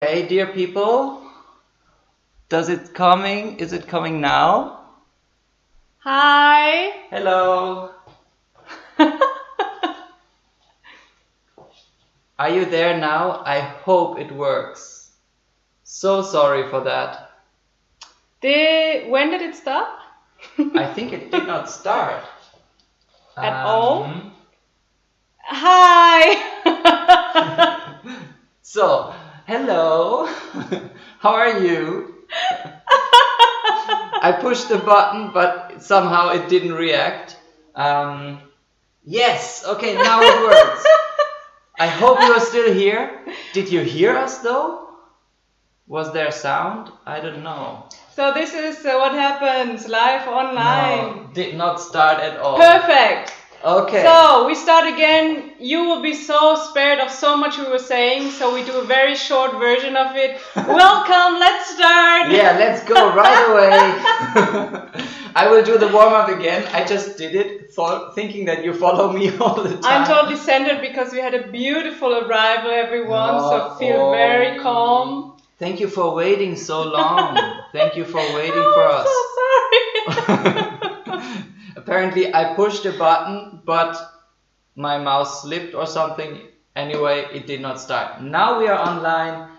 Hey, dear people, is it coming now? Hi. Hello. Are you there now? I hope it works. So sorry for that. When did it stop? I think it did not start. At all? Hi. So, hello. How are you? I pushed the button, but somehow it didn't react. Yes, okay, now it works. I hope you are still here. Did you hear us though? Was there sound? I don't know. So this is what happens live online. No, did not start at all. Perfect. Okay. So we start again. You will be so spared of so much we were saying, so we do a very short version of it. Welcome, let's start. Yeah, let's go right away. I will do the warm-up again. I just did it, thinking that you follow me all the time. I'm totally centered because we had a beautiful arrival, everyone, so feel very calm. Thank you for waiting so long. Thank you for waiting for us. I'm so sorry. Apparently I pushed a button, but my mouse slipped or something. Anyway, it did not start. Now we are online.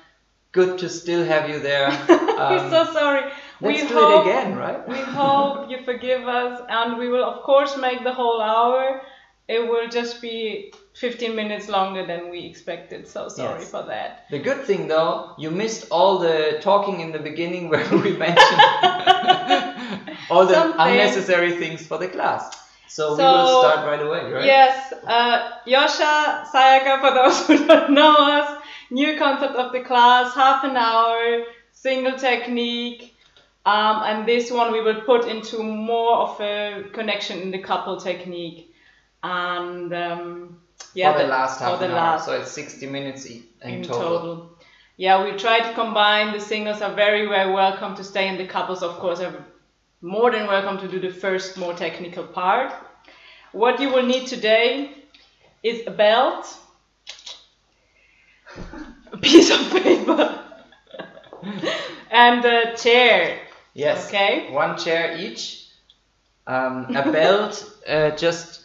Good to still have you there. We're so sorry. Let's do it again, right? We hope you forgive us, and we will of course make the whole hour. It will just be 15 minutes longer than we expected, so sorry for that. The good thing though, you missed all the talking in the beginning where we mentioned all the unnecessary things for the class. So we will start right away, right? Yes, Joscha, Sayaka, for those who don't know us, new concept of the class, half an hour, single technique, and this one we will put into more of a connection in the couple technique. And for the last half an hour, so it's 60 minutes in total. Yeah, we try to combine. The singles are very, very welcome to stay, and the couples, of course, are more than welcome to do the first, more technical part. What you will need today is a belt, a piece of paper, and a chair. Yes. Okay. One chair each. A belt. Just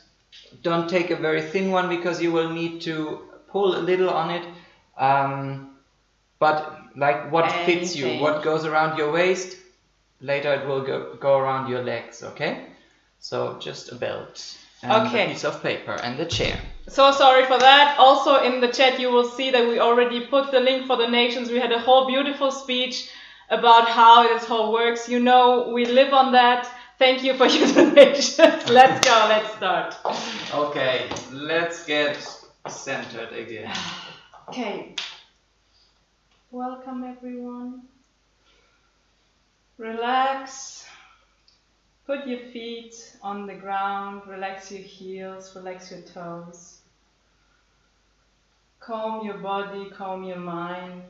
don't take a very thin one because you will need to pull a little on it. But like what fits you, what goes around your waist, later it will go around your legs, okay? So just a belt and a piece of paper and the chair. So sorry for that. Also in the chat you will see that we already put the link for donations. We had a whole beautiful speech about how this whole works. You know, we live on that. Thank you for your donations. Let's go, let's start. Okay, let's get centered again. Okay. Welcome everyone. Relax. Put your feet on the ground. Relax your heels, relax your toes. Calm your body, calm your mind.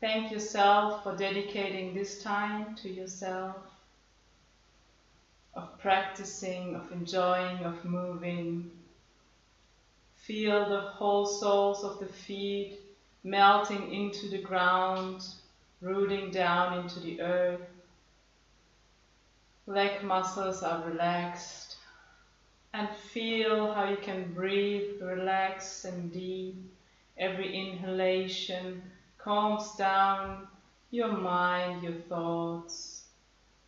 Thank yourself for dedicating this time to yourself. Of practicing, of enjoying, of moving. Feel the whole soles of the feet melting into the ground, rooting down into the earth. Leg muscles are relaxed. And feel how you can breathe, relax and deep. Every inhalation calms down your mind, your thoughts.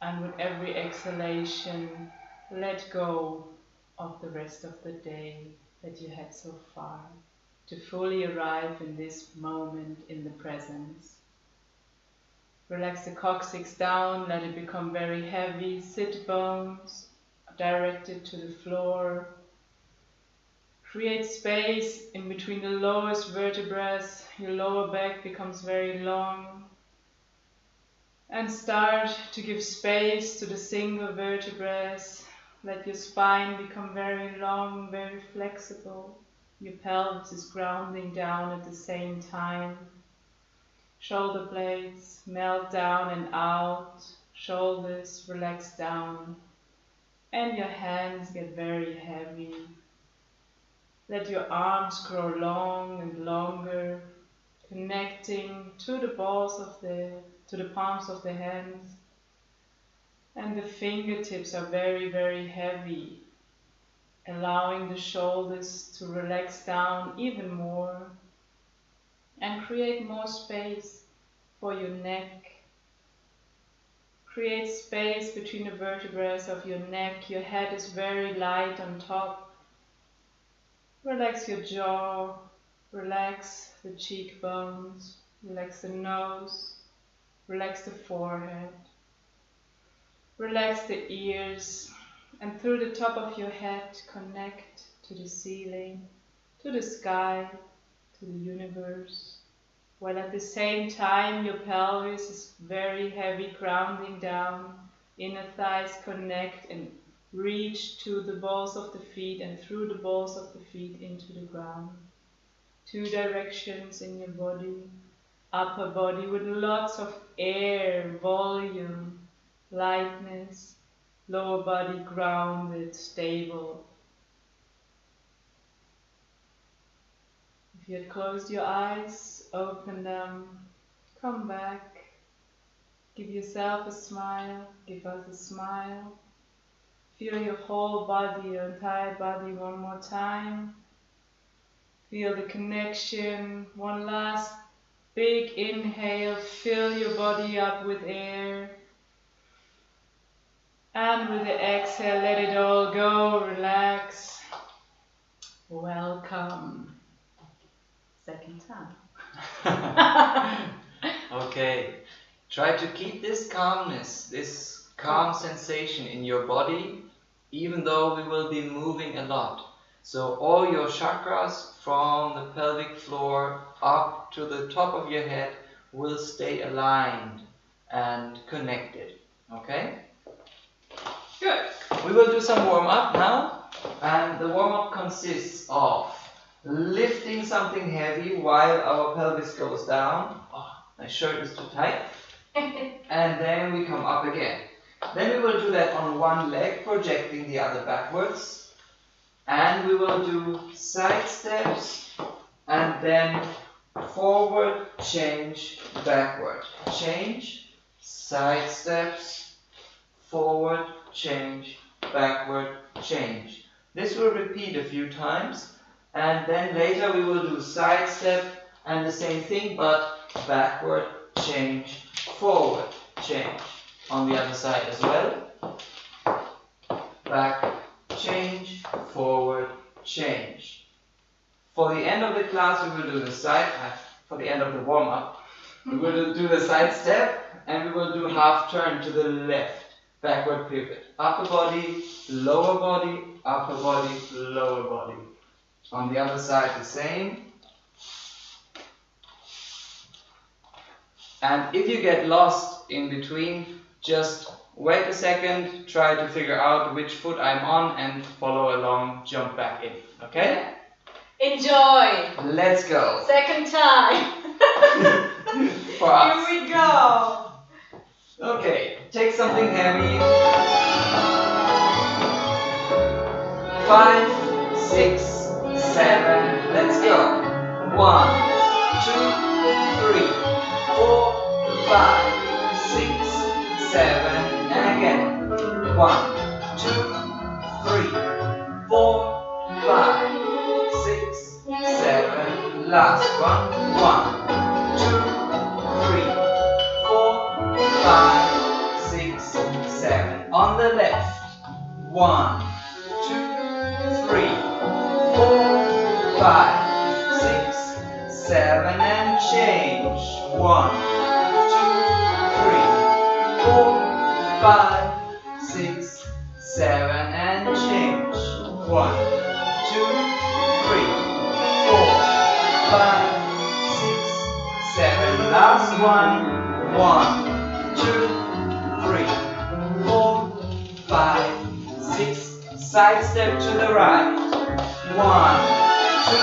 And with every exhalation, let go of the rest of the day that you had so far, to fully arrive in this moment in the presence. Relax the coccyx down, let it become very heavy. Sit bones directed to the floor. Create space in between the lowest vertebrae. Your lower back becomes very long. And start to give space to the single vertebrae. Let your spine become very long, very flexible. Your pelvis is grounding down at the same time. Shoulder blades melt down and out. Shoulders relax down. And your hands get very heavy. Let your arms grow long and longer. connecting to the palms of the hands, and the fingertips are very, very heavy, allowing the shoulders to relax down even more and create more space for your neck. Create space between the vertebrae of your neck. Your head is very light on top. Relax your jaw, relax the cheekbones, relax the nose, relax the forehead, relax the ears, and through the top of your head connect to the ceiling, to the sky, to the universe, while at the same time your pelvis is very heavy, grounding down, inner thighs connect and reach to the balls of the feet and through the balls of the feet into the ground. 2 directions in your body, upper body with lots of air, volume, lightness, lower body grounded, stable. If you had closed your eyes, open them, come back, give yourself a smile, give us a smile. Feel your whole body, your entire body one more time. Feel the connection. One last big inhale. Fill your body up with air. And with the exhale, let it all go. Relax. Welcome. Second time. Okay. Try to keep this calmness, this calm sensation in your body, even though we will be moving a lot. So all your chakras from the pelvic floor up to the top of your head will stay aligned and connected. Okay? Good. We will do some warm-up now, and the warm-up consists of lifting something heavy while our pelvis goes down. Oh, my shirt is too tight. And then we come up again. Then we will do that on one leg, projecting the other backwards. And we will do side steps and then forward, change, backward. Change, side steps, forward, change, backward, change. This will repeat a few times, and then later we will do side step and the same thing, but backward, change, forward, change. On the other side as well. Back, change, forward, change. For the end of the class we will do the for the end of the warm-up, we will do the side step and we will do half turn to the left. Backward pivot. Upper body, lower body, upper body, lower body. On the other side the same. And if you get lost in between, just wait a second, try to figure out which foot I'm on and follow along, jump back in. Okay? Enjoy! Let's go! Second time! For us. Here we go! Okay, take something heavy. 5, 6, 7, let's go. 1, 2, 3, 4, 5, 6, 7, and again. 1, 2, 3, 4, 5, 6, 7. Last one. 1, 2, 3, 4, 5, 6, 7. On the left. 1, 2, 3, 4, 5, 6, 7, and change. 1, 2, 3, 4, 5, 6, 7, and change. 1, 2, 3, 4, 5, 6, 7. Last one. 1, 2, 3, 4, 5, 6. Side step to the right. 1, 2,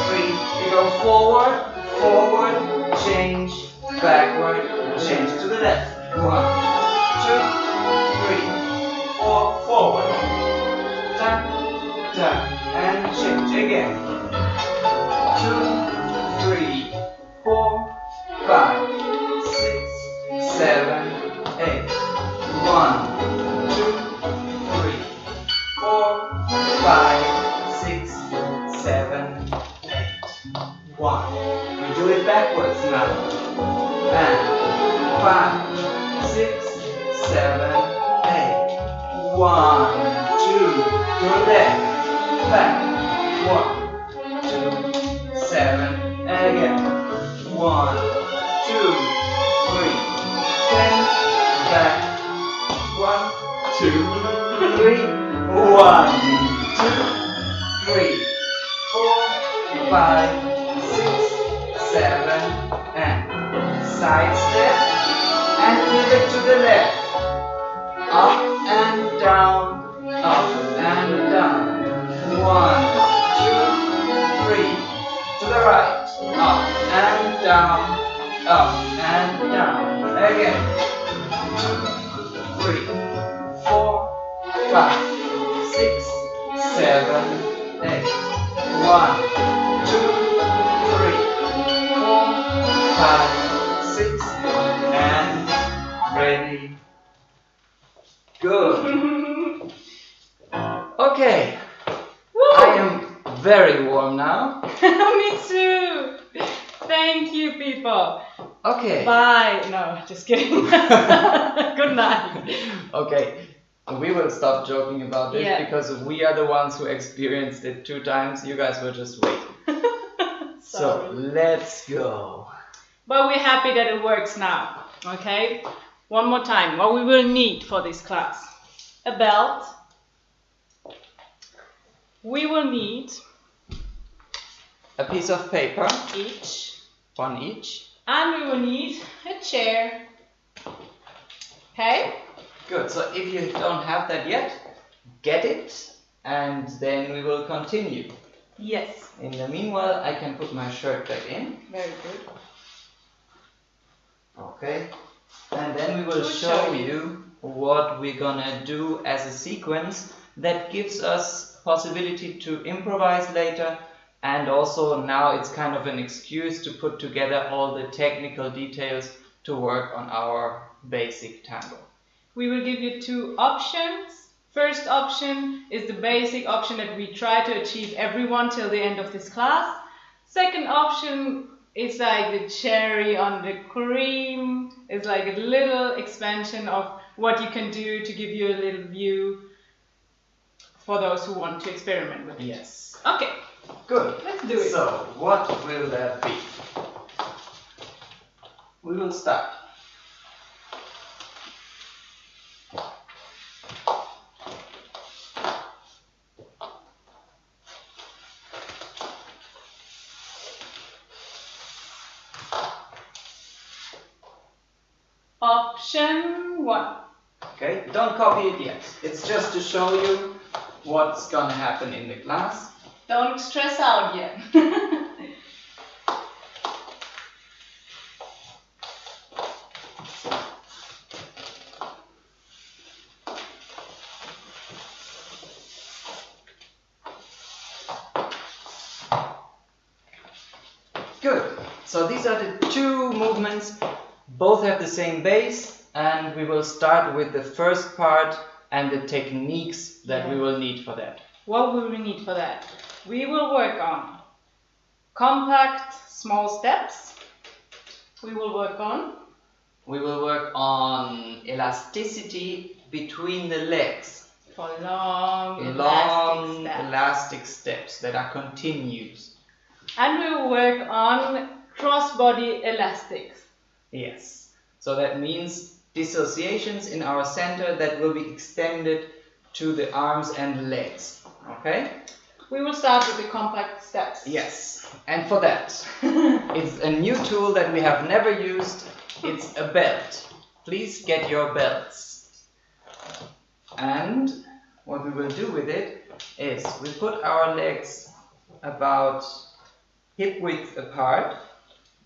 3. You go forward, change, backward, change to the left. 1, 2, 3, 4, forward. Tap, tap, and change again. 2, 3, backwards now. And 5, 6, 7, 8. 1, 2, to left, back. 1, 2, 7, again. 1, 2, 3, 10, back. 1, 2, 3, 1, 2, 3, 4, 5, 6, 7, and side step, and pivot to the left. Up and down, up and down. 1, 2, 3, to the right. Up and down, up and down. Again. 2, 3, 4, 5, 6, 7, 8. 1, 2, 3, 4, 5, 6, and ready. Good. Okay. Woo! I am very warm now. Me too. Thank you, people. Okay. Bye. No, just kidding. Good night. Okay. We will stop joking about this because we are the ones who experienced it 2 times. You guys were just waiting. So let's go. But we're happy that it works now. Okay? One more time. What we will need for this class: a belt. We will need a piece of paper. Each. 1 each. And we will need a chair. Okay? Good. So if you don't have that yet, get it, and then we will continue. Yes. In the meanwhile, I can put my shirt back in. Very good. Okay. And then we will show you what we're gonna do as a sequence that gives us possibility to improvise later, and also now it's kind of an excuse to put together all the technical details to work on our basic tango. We will give you 2 options. First option is the basic option that we try to achieve everyone till the end of this class. Second option is like the cherry on the cream. It's like a little expansion of what you can do to give you a little view for those who want to experiment with it. Yes. Okay. Good. Let's do it. So, what will that be? We will start. Option 1. Okay, don't copy it yet. It's just to show you what's gonna happen in the class. Don't stress out yet. Good. So these are the 2 movements. Both have the same base, and we will start with the first part and the techniques that we will need for that. What will we need for that? We will work on compact small steps. We will work on elasticity between the legs. For long elastic steps that are continuous. And we will work on cross-body elastics. Yes. So that means dissociations in our center that will be extended to the arms and legs. Okay? We will start with the compact steps. Yes. And for that, it's a new tool that we have never used. It's a belt. Please get your belts. And what we will do with it is we put our legs about hip width apart.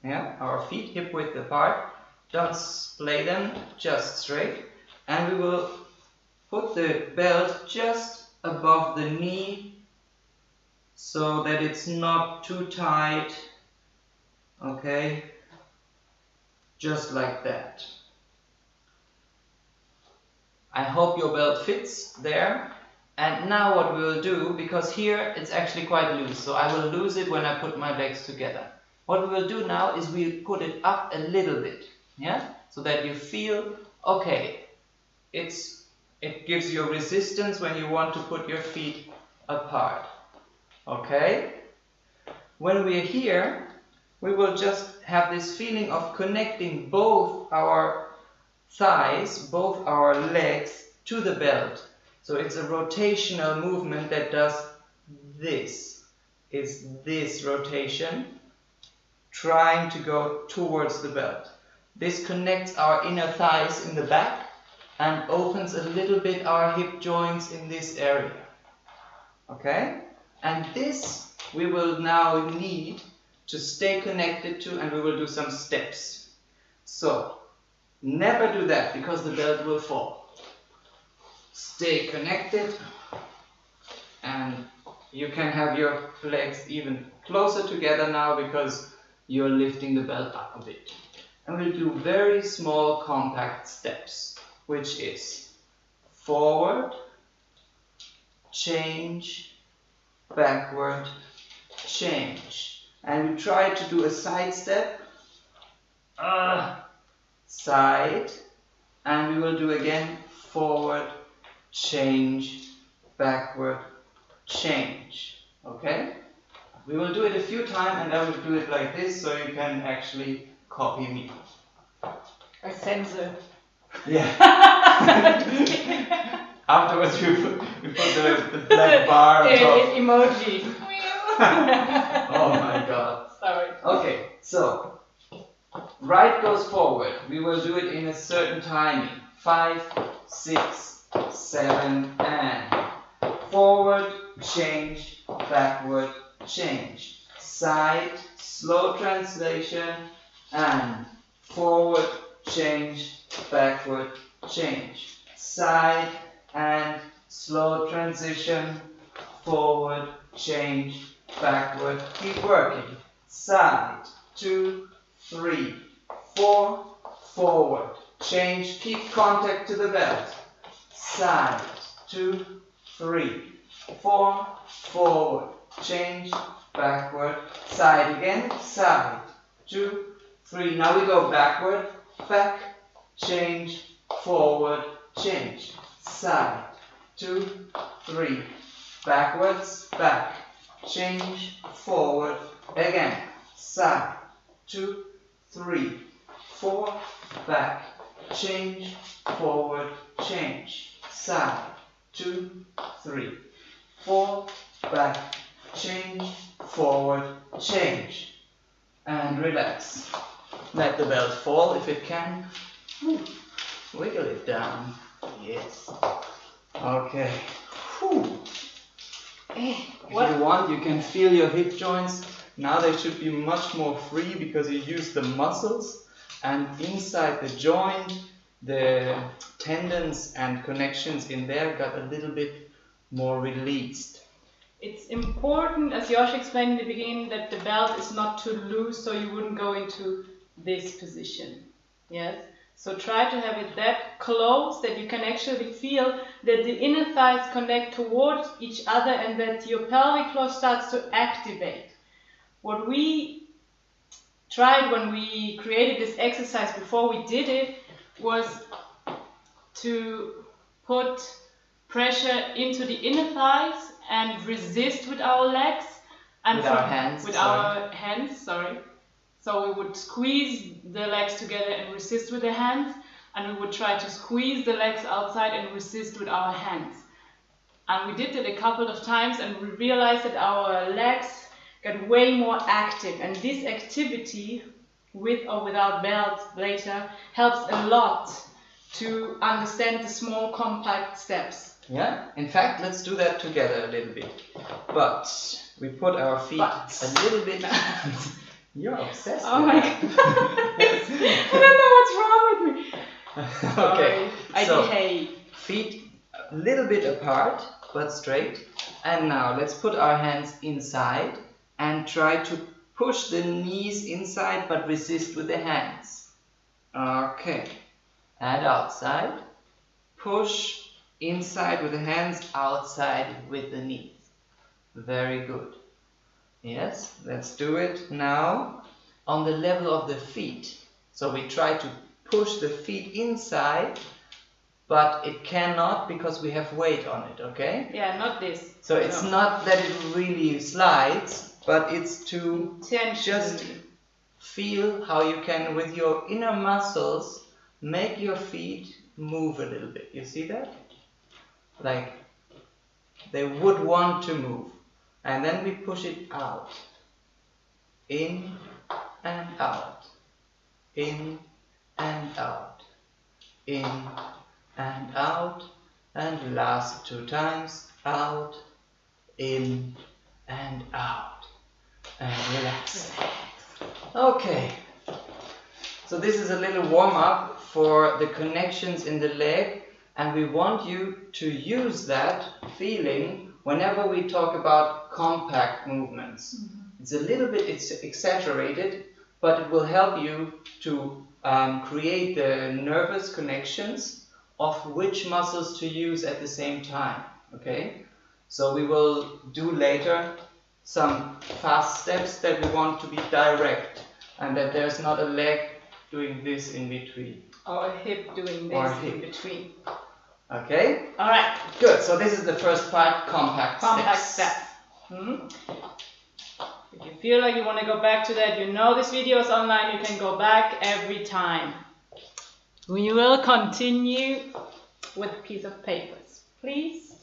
Yeah, our feet hip width apart. Don't splay them, just straight. And we will put the belt just above the knee so that it's not too tight. Okay, just like that. I hope your belt fits there. And now what we will do, because here it's actually quite loose, so I will lose it when I put my legs together. What we will do now is we put it up a little bit, yeah? So that you feel, okay, it gives you resistance when you want to put your feet apart, okay? When we're here, we will just have this feeling of connecting both our thighs, both our legs to the belt. So it's a rotational movement that does this. It's this rotation, trying to go towards the belt. This connects our inner thighs in the back and opens a little bit our hip joints in this area. Okay? And this we will now need to stay connected to, and we will do some steps. So, never do that because the belt will fall. Stay connected, and you can have your legs even closer together now because you're lifting the belt up a bit. And we'll do very small compact steps, which is forward, change, backward, change. And we try to do a side step, side, and we will do again forward, change, backward, change. Okay? We will do it a few times, and I will do it like this so you can actually copy me. I censor. Yeah. Afterwards we put the black bar on top. Emoji. Oh my god. Sorry. Okay, so right goes forward. We will do it in a certain timing. 5, 6, 7, and forward, change, backward, change. Side, slow translation, and forward, change, backward, change. Side and slow transition, forward, change, backward, keep working. Side, 2, 3, 4, forward, change, keep contact to the belt. Side, 2, 3, 4, forward, change, backward, side again, side, 2, 3. Now we go backward, back, change, forward, change, side, 2, 3, backwards, back, change, forward, again, side, 2, 3, 4, back, change, forward, change, side, 2, 3, 4, back, change, forward, change, and relax. Let the belt fall if it can. Wiggle it down. Yes. Okay. If you want, you can feel your hip joints. Now they should be much more free because you use the muscles, and inside the joint, the tendons and connections in there got a little bit more released. It's important, as Josh explained in the beginning, that the belt is not too loose so you wouldn't go into this position. Yes? So try to have it that close that you can actually feel that the inner thighs connect towards each other and that your pelvic floor starts to activate. What we tried when we created this exercise before we did it was to put pressure into the inner thighs and resist with our legs and with our hands. So we would squeeze the legs together and resist with the hands, and we would try to squeeze the legs outside and resist with our hands. And we did it a couple of times, and we realized that our legs got way more active, and this activity, with or without belts later, helps a lot to understand the small compact steps. Yeah, in fact, let's do that together a little bit. But we put our feet a little bit. You're obsessed. Oh my god. I don't know what's wrong with me. Okay, I behave. Feet a little bit apart, but straight. And now let's put our hands inside and try to push the knees inside, but resist with the hands. Okay. And outside. Push inside with the hands, outside with the knees. Very good. Yes, let's do it now. on the level of the feet. So we try to push the feet inside, but it cannot because we have weight on it, okay? Yeah, not this. So it's not that it really slides, but it's to just feel how you can, with your inner muscles, make your feet move a little bit. You see that? Like they would want to move. And then we push it out. In and out. In and out. In and out. And last 2 times. Out. In and out. And relax. Okay. So this is a little warm-up for the connections in the leg, and we want you to use that feeling whenever we talk about compact movements. It's a little bit exaggerated, but it will help you to create the nervous connections of which muscles to use at the same time, okay? So we will do later some fast steps that we want to be direct, and that there's not a leg doing this in between. Or a hip doing this in between. Okay? Alright. Good. So this is the first part, compact steps. If you feel like you want to go back to that, you know this video is online, you can go back every time. We will continue with a piece of papers. Please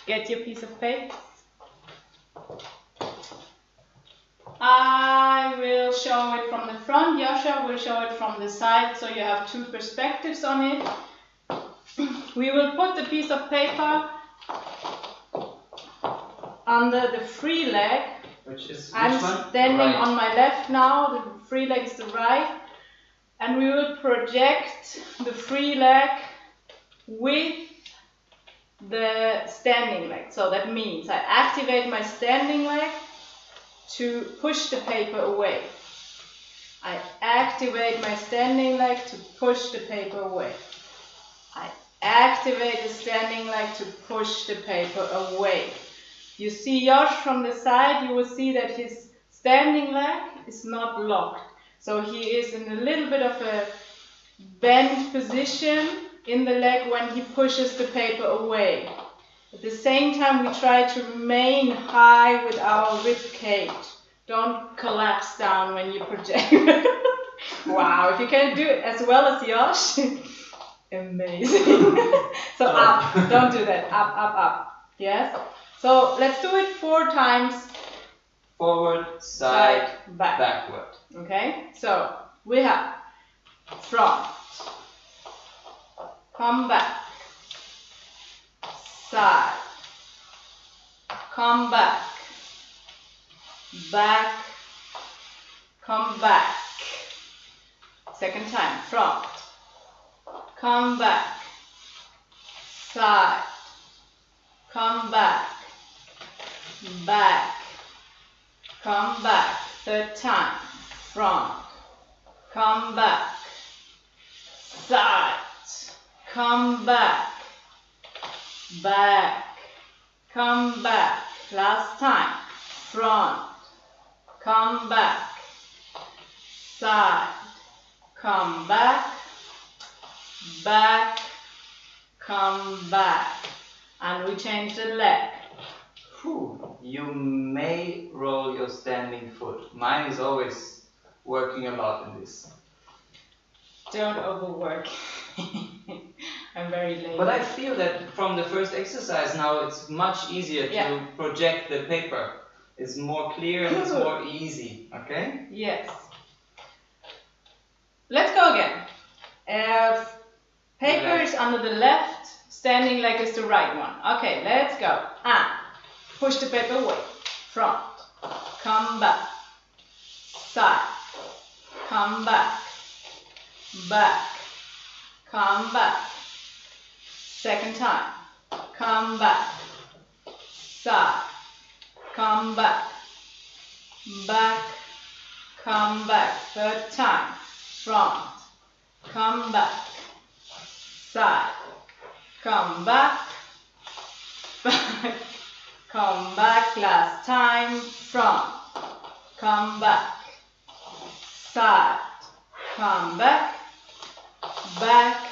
get your piece of paper. I will show it from the front, Joscha will show it from the side, so you have 2 perspectives on it. We will put the piece of paper under the free leg. I'm standing on my left now, the free leg is the right. And we will project the free leg with the standing leg. So that means I activate my standing leg to push the paper away. I activate my standing leg to push the paper away. I activate the standing leg to push the paper away. You see Josh from the side, you will see that his standing leg is not locked. So he is in a little bit of a bent position in the leg when he pushes the paper away. At the same time, we try to remain high with our rib cage. Don't collapse down when you project. Wow, if you can do it as well as Josh, amazing. So up, don't do that. Up, up, up. Yes? So let's do it 4 times. Forward, side, back. backward. Okay? So we have front, come back, side, come back, back, come back. Second time, front, come back, side, come back, back, come back. Third time, front, come back, side, come back, back, come back. Last time, front, come back, side, come back, back, come back. And we change the leg. You may roll your standing foot. Mine is always working a lot in this. Don't overwork. I'm very lazy. But I feel that from the first exercise now it's much easier to project the paper. It's more clear and it's more easy, okay? Yes. Let's go again. Paper is under the left, standing leg is the right one. Okay, let's go. Push the paper away. Front, come back, side, come back, back, come back. Second time, come back, side, come back, back, come back. Third time, front, come back, side, come back, back, come back. Last time, front, come back, side. Come back, back,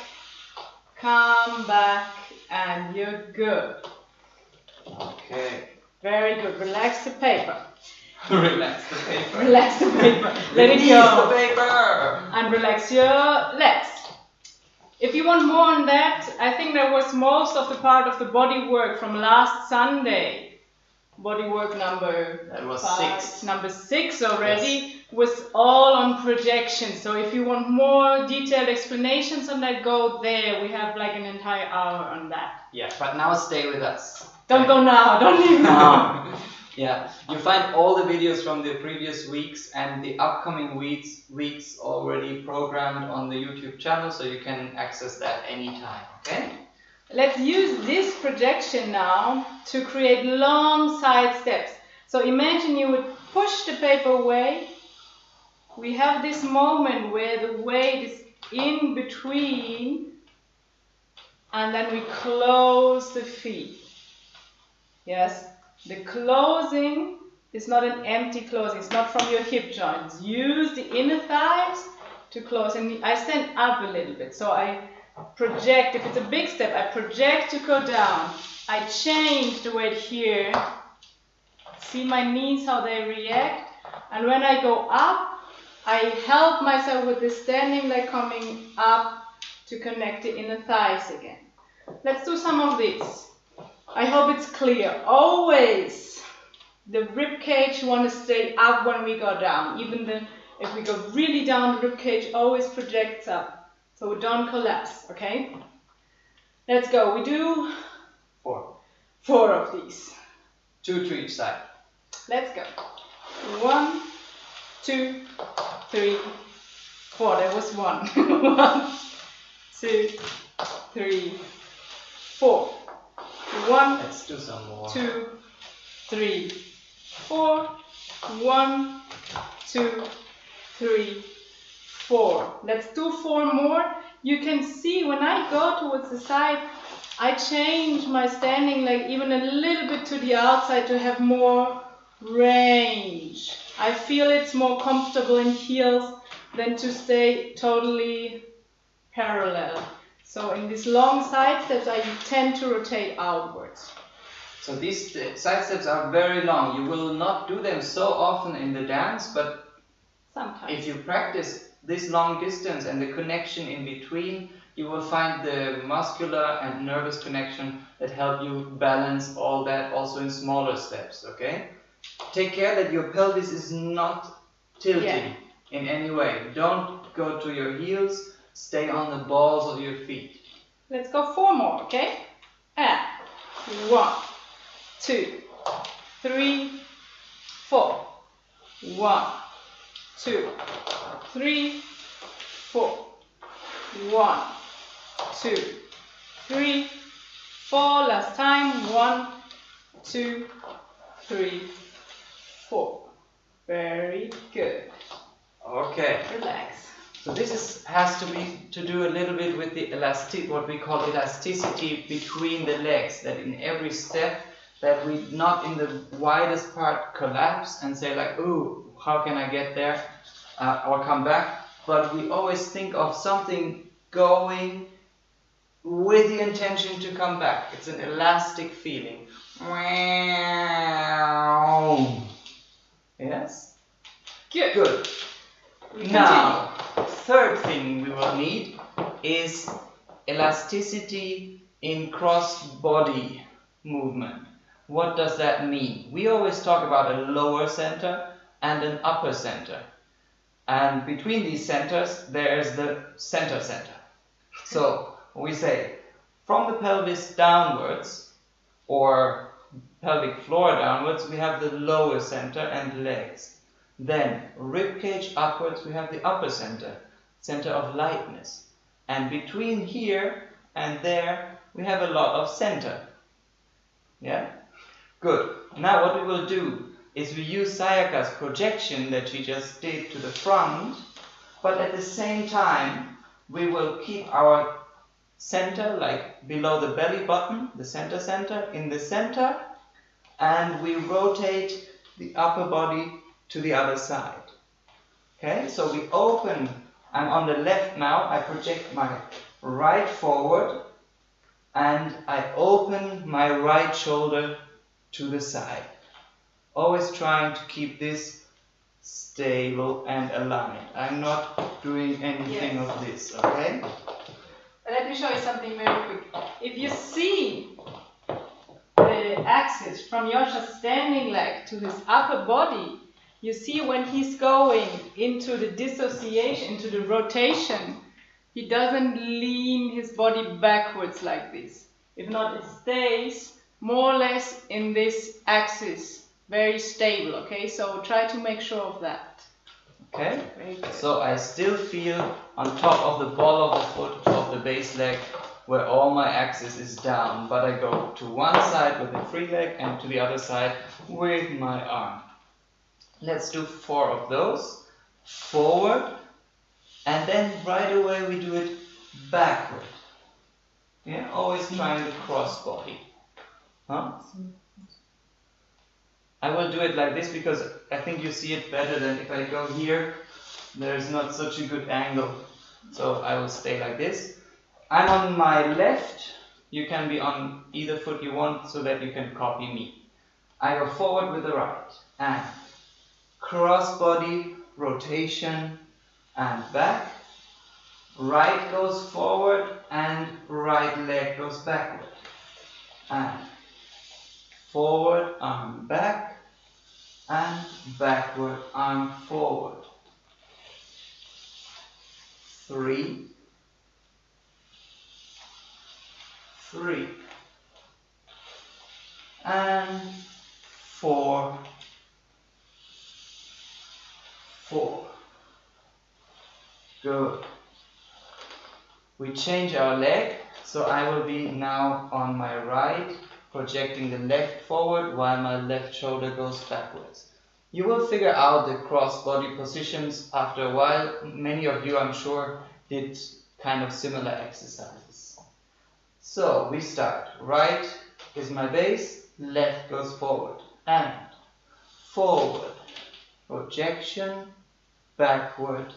come back, and you're good. Okay. Very good. Relax the paper. Relax the paper. Relax the paper. Let it Release go. the paper. And relax your legs. If you want more on that, I think that was most of the part of the body work from last Sunday. Body work number That was 6. Number 6 already was all on projection. So if you want more detailed explanations on that, go there. We have like an entire hour on that. Yeah, but now stay with us. Don't go now. Don't leave now. Yeah, you find all the videos from the previous weeks and the upcoming weeks already programmed on the YouTube channel, so you can access that anytime, okay? Let's use this projection now to create long side steps. So imagine you would push the paper away. We have this moment where the weight is in between, and then we close the feet. Yes, the closing is not an empty closing. It's not from your hip joints. Use the inner thighs to close. And I stand up a little bit. So I project. If it's a big step, I project to go down. I change the weight here. See my knees, how they react. And when I go up, I help myself with the standing leg coming up to connect the inner thighs again. Let's do some of this. I hope it's clear. Always the rib cage want to stay up when we go down. Even if we go really down, the rib cage always projects up. So we don't collapse, okay? Let's go. We do 4 of these. 2 to each side. Let's go. 1, 2, 3, 4. There was 1. 1, 2, 3, 4. 1, let's do some more. 2, 3, 4. 1, 2, 3, 4. Let's do 4 more. You can see when I go towards the side, I change my standing leg even a little bit to the outside to have more range. I feel it's more comfortable in heels than to stay totally parallel. So in these long side steps, I tend to rotate outwards. So these side steps are very long. You will not do them so often in the dance, but sometimes if you practice this long distance and the connection in between, you will find the muscular and nervous connection that help you balance all that also in smaller steps, okay? Take care that your pelvis is not tilting in any way. Don't go to your heels, stay on the balls of your feet. Let's go 4 more, okay? And 1, 2, 3, 4. 1, 2, 3, 4. 1, 2, 3, 4. Last time. 1, 2, 3, 4. Very good. Okay. Relax. So this has to do a little bit with the what we call elasticity between the legs. That in every step, that we not in the widest part collapse and say like, ooh, how can I get there or come back? But we always think of something going with the intention to come back. It's an elastic feeling. Yes? Good. Now, third thing we will need is elasticity in cross-body movement. What does that mean? We always talk about a lower center and an upper center. And between these centers, there is the center. So we say from the pelvis downwards or pelvic floor downwards, we have the lower center and legs. Then rib cage upwards, we have the upper center, center of lightness. And between here and there, we have a lot of center. Yeah? Good. Now what we will do is we use Sayaka's projection that she just did to the front, but at the same time, we will keep our center, like below the belly button, the center, in the center, and we rotate the upper body to the other side. Okay, so we open. I'm on the left now. I project my right forward and I open my right shoulder to the side. Always trying to keep this stable and aligned. I'm not doing anything of this, okay? Let me show you something very quick. If you see the axis from Joscha's standing leg to his upper body, you see when he's going into the dissociation, into the rotation, he doesn't lean his body backwards like this. If not, it stays more or less in this axis, very stable, okay? So try to make sure of that. Okay, so I still feel on top of the ball of the foot of the base leg where all my axis is down, but I go to one side with the free leg and to the other side with my arm. Let's do 4 of those. Forward, and then right away we do it backward. Yeah, always trying to cross body. Huh? I will do it like this because I think you see it better than if I go here. There's not such a good angle. So I will stay like this. I'm on my left. You can be on either foot you want so that you can copy me. I go forward with the right. And cross body, rotation, and back. Right goes forward and right leg goes backward. And forward, arm back, and backward, arm forward. 3, 3, and 4, 4. Good. We change our leg, so I will be now on my right, projecting the left forward while my left shoulder goes backwards. You will figure out the cross body positions after a while. Many of you, I'm sure, did kind of similar exercises. So we start. Right is my base, left goes forward. And forward, projection, backward,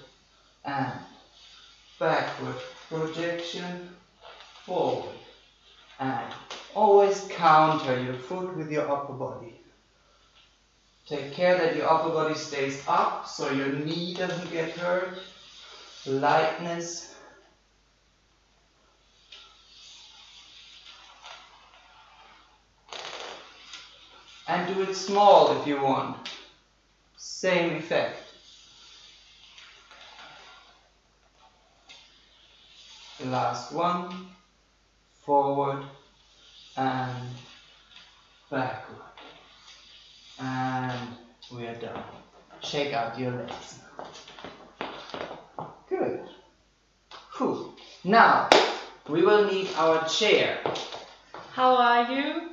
and backward, projection, forward, and always counter your foot with your upper body. Take care that your upper body stays up so your knee doesn't get hurt. Lightness. And do it small if you want. Same effect. The last one. Forward and backward. And we are done. Shake out your legs now. Good. Whew. Now, we will need our chair. How are you?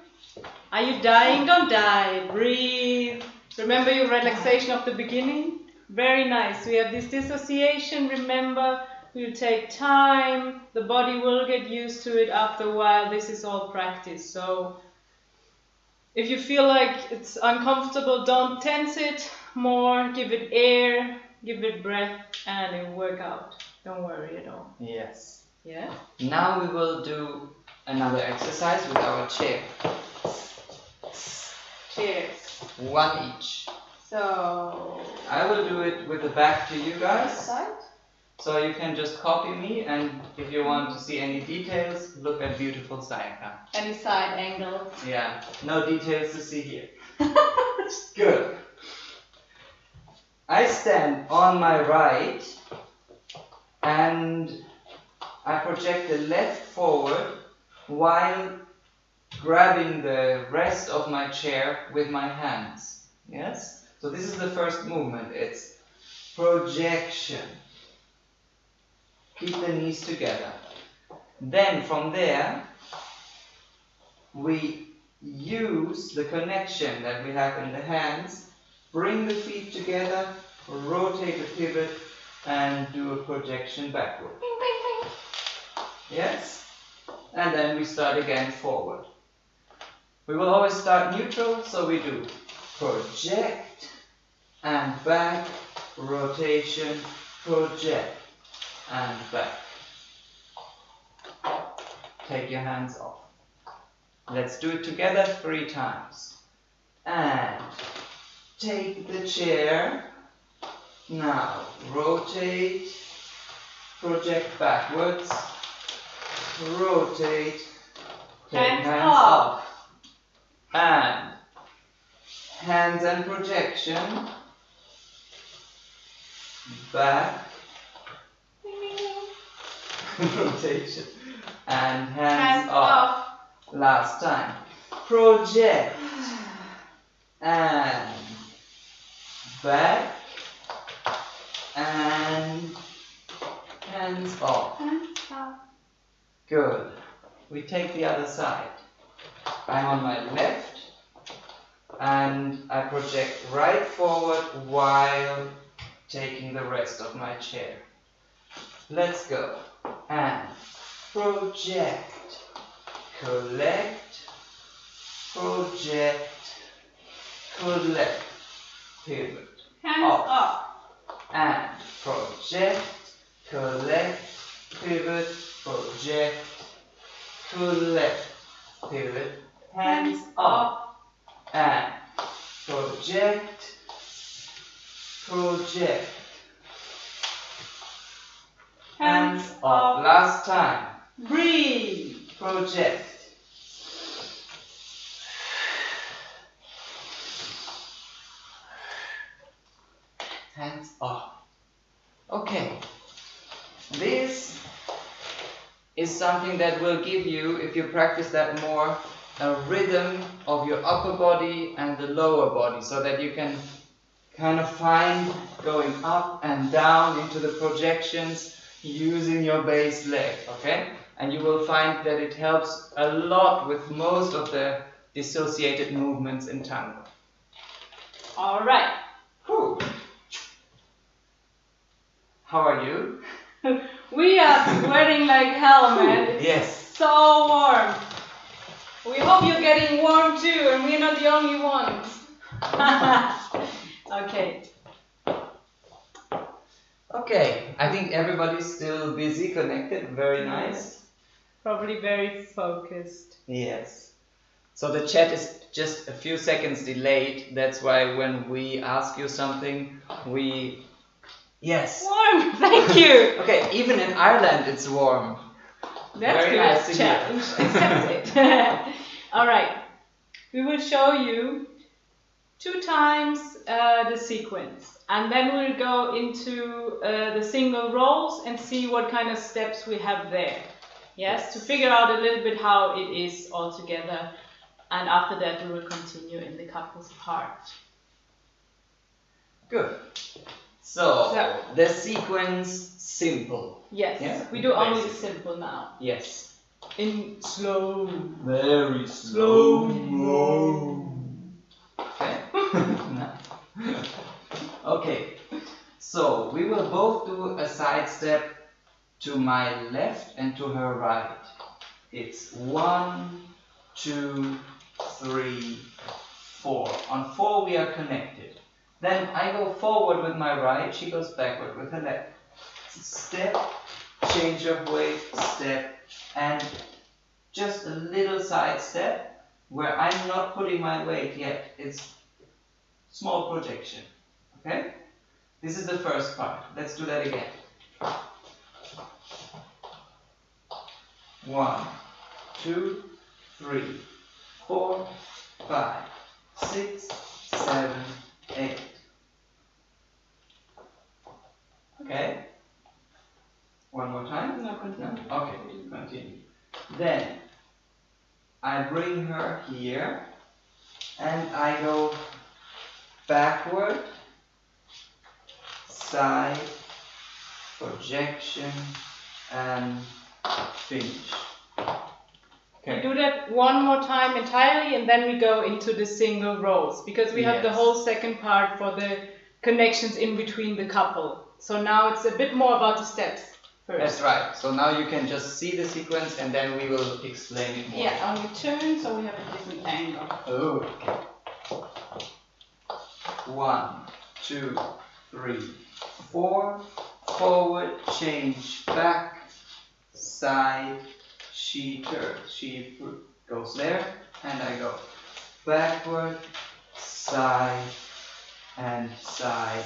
Are you dying? Don't die. Breathe. Remember your relaxation of the beginning? Very nice. We have this dissociation. Remember, we'll take time. The body will get used to it after a while. This is all practice. So if you feel like it's uncomfortable, don't tense it more. Give it air, give it breath, and it will work out. Don't worry at all. Yes. Yeah? Now we will do another exercise with our chair. Cheers. 1 each. So, I will do it with the back to you guys. side? So you can just copy me, and if you want to see any details, look at beautiful Sayaka. Any side angles? Yeah, no details to see here. Good. I stand on my right and I project the left forward while grabbing the rest of my chair with my hands. Yes? So this is the first movement. It's projection. Keep the knees together. Then from there, we use the connection that we have in the hands, bring the feet together, rotate the pivot, and do a projection backward. Yes? And then we start again forward. We will always start neutral, so we do project and back rotation, project, and back. Take your hands off. Let's do it together 3 times. And take the chair. Now rotate, project backwards, rotate, take hands off. And hands and projection, back, rotation, and hands off. Last time. Project, and back, and hands off. Good. We take the other side. I'm on my left, and I project right forward while taking the rest of my chair. Let's go. And project, collect, project, collect, pivot. Hands up. And project, collect, pivot, project, collect, pivot, hands up. And project, project, hands up. Last time. Breathe. Project. Hands up. Okay. This is something that will give you, if you practice that more, a rhythm of your upper body and the lower body, so that you can kind of find going up and down into the projections using your base leg, okay? And you will find that it helps a lot with most of the dissociated movements in Tango. All right. Whew. How are you? We are sweating like hell, man. It's Yes. so warm. We hope you're getting warm too, and we're not the only ones. Okay. Okay, I think everybody's still busy, connected, very nice. Probably very focused. Yes. So the chat is just a few seconds delayed. That's why when we ask you something, we... Yes. Warm, thank you. Okay, even in Ireland it's warm. That's Very good. nice to hear. Challenge accepted. All right. We will show you 2 times the sequence, and then we'll go into the single rolls and see what kind of steps we have there. Yes, to figure out a little bit how it is all together, and after that we will continue in the couples part. Good. So the sequence, simple. Yes, Yeah? we do only the simple now. Yes. In slow. Very slow. Okay. Okay. So we will both do a side step to my left and to her right. It's 1, 2, 3, 4. On 4 we are connected. Then I go forward with my right, she goes backward with her left. Step, change of weight, step, and just a little side step where I'm not putting my weight yet. It's small projection. Okay? This is the first part. Let's do that again. 1, 2, 3, 4, 5, 6, 7, 8. Okay? One more time? No, continue. No? Okay, continue. Then I bring her here and I go backward, side, projection, and finish. We do that one more time entirely, and then we go into the single rolls, because we have the whole second part for the connections in between the couple. So now it's a bit more about the steps first. That's right. So now you can just see the sequence and then we will explain it more. Yeah, only turn so we have a different angle. Oh, okay. 1, 2, 3, 4, forward, change, back, side, she turns, she goes there, and I go backward, side, and side,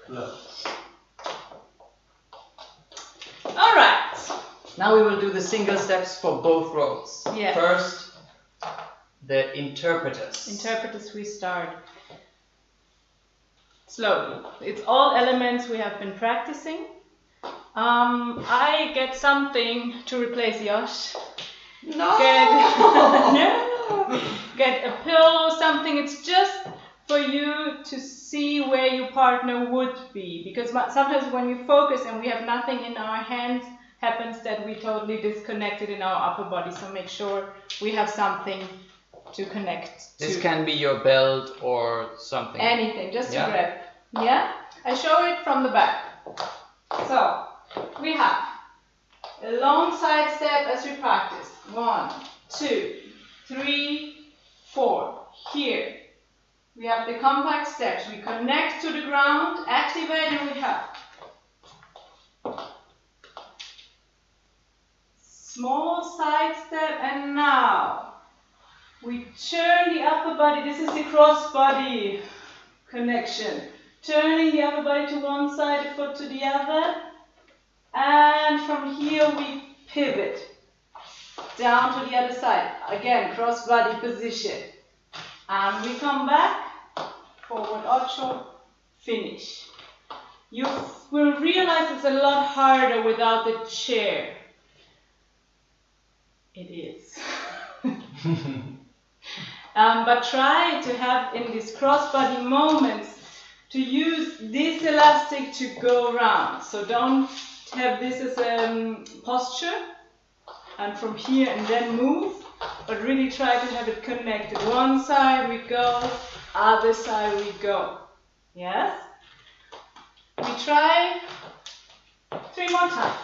close. Alright. Now we will do the single steps for both roles. Yes. First, the interpreters. Interpreters, we start slowly. It's all elements we have been practicing. I get something to replace Josh. No! No! Get a pillow, something. It's just for you to see where your partner would be. Because sometimes when we focus and we have nothing in our hands, happens that we totally disconnected in our upper body. So make sure we have something to connect to. This can be your belt or something. Anything, just to grab. Yeah? I show it from the back. So, we have a long side step as we practice. 1, 2, 3, 4. Here. We have the compact steps. We connect to the ground, activate, and we have small side step, and now we turn the upper body. This is the cross body connection. Turning the upper body to one side, the foot to the other. And from here we pivot down to the other side. Again, cross body position. And we come back, forward ocho, finish. You will realize it's a lot harder without the chair. It is. But try to have in these cross-body moments to use this elastic to go around. So don't have this as a posture and from here and then move, but really try to have it connected. One side we go, other side we go. Yes? We try 3 more times.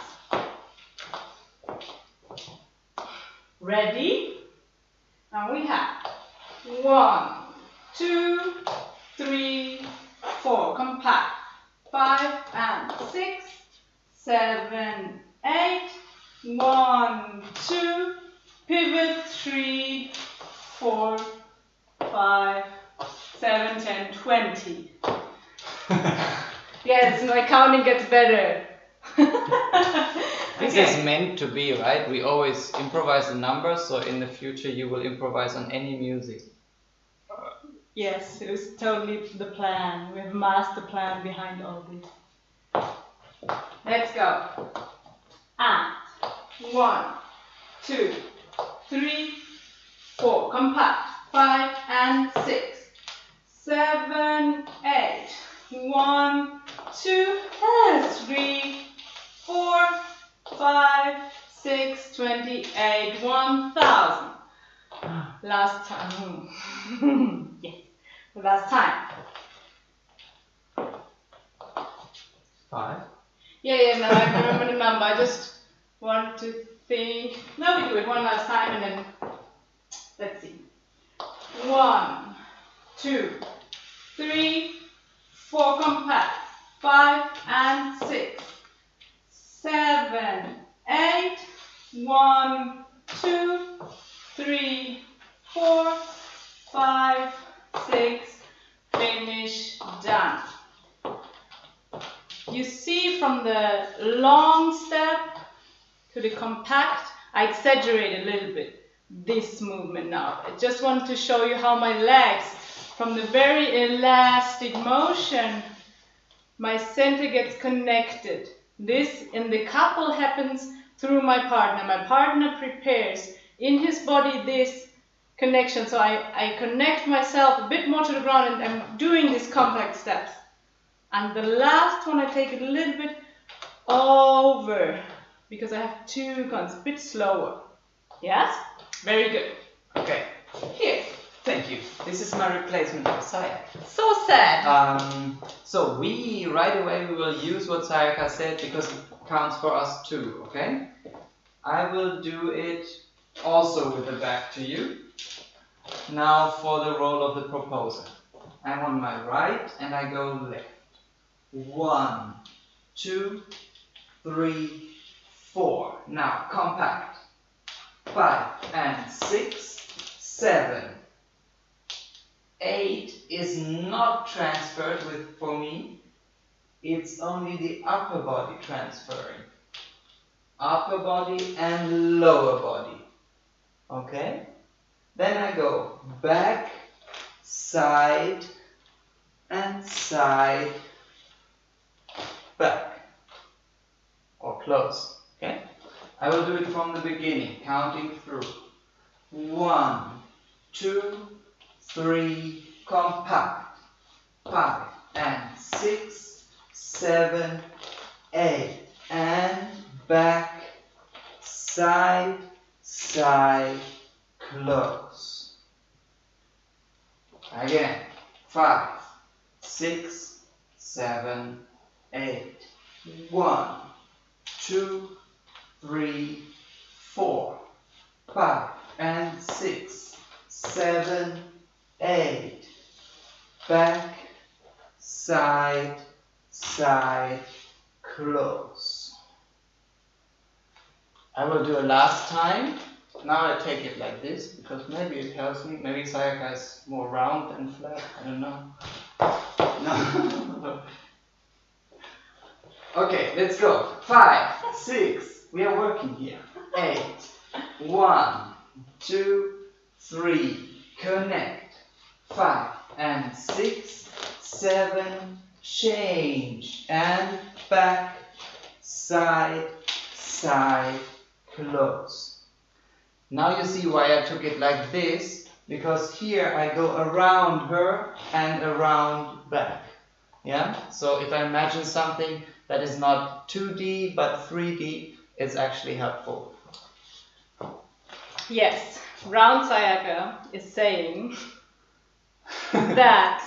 Ready? Now we have 1, 2, 3, 4. Compact. 5 and 6, 7, 8. 1, 2. Pivot. 3, 4, 5, 7, 10, 20. Yes, my counting gets better. This is meant to be, right? We always improvise the numbers, so in the future you will improvise on any music. Yes, it was totally the plan. We have a master plan behind all this. Let's go. And 1, 2, 3, 4. Compact. 5 and 6, 7, 8. 1, 2, 3, 4, 5, 6, 28, 1000. Last time. Yes, the last time. 5. Yeah, no, I remember the number. I just want to think. No, we do it one last time and then let's see. 1, 2, 3, 4, compact. 5 and 6, 7, 8. 1, 2, 3, 4, 5, 6. Finish. Done. You see from the long step to the compact, I exaggerate a little bit this movement now. I just want to show you how my legs, from the very elastic motion, my center gets connected. This in the couple happens through my partner. My partner prepares in his body this connection. So I connect myself a bit more to the ground and I'm doing these compact steps. And the last one I take it a little bit over because I have 2 counts, a bit slower. Yes? Very good. Okay. Here. Thank you. This is my replacement for Sayaka. So sad. So we right away we will use what Sayaka said because it counts for us too, okay? I will do it also with the back to you. Now for the role of the proposer. I'm on my right and I go left. 1, 2, 3, 4. Now compact. 5 and 6, 7, 8 is not transferred for me. It's only the upper body transferring. Upper body and lower body. Okay? Then I go back, side, and side, back. Or close. Okay? I will do it from the beginning, counting through. 1, 2, 3, compact. 5 and 6, 7, 8, and back, side, side, close. Again, 5, 6, 7, 8. 1, 2, 3, 4, 5 and 6, 7, 8. Back, side, side, close. I will do a last time. Now I take it like this because maybe it helps me. Maybe Sayaka is more round than flat. I don't know. No. Okay, let's go. 5, 6. We are working here. 8. 1, 2, 3. Connect. 5 and 6, 7. Change. And back, side, side, close. Now you see why I took it like this. Because here I go around her and around back. Yeah? So if I imagine something that is not 2D but 3D, it's actually helpful. Yes, Round Sayaka is saying that